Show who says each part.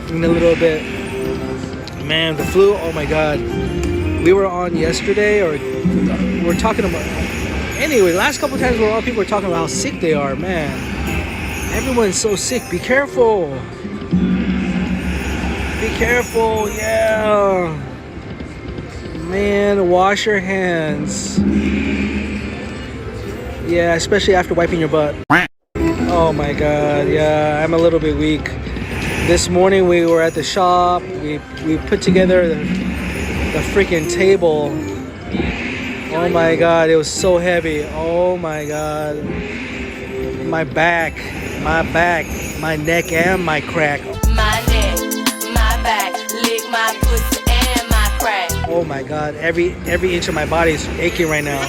Speaker 1: in a little bit. Man, the flu, oh my god. We were on yesterday, or we're talking about... Anyway, last couple times we were on, people were talking about how sick they are, man. Everyone's so sick. Be careful. Be careful, yeah. Man, wash your hands. Yeah, especially after wiping your butt. Oh my god, yeah, I'm a little bit weak. This morning we were at the shop. We put together the freaking table. Oh my god, it was so heavy. Oh my god. My back, my neck and my crack.
Speaker 2: My neck, my back, lick my pussy and my crack.
Speaker 1: Oh my god, every inch of my body is aching right now.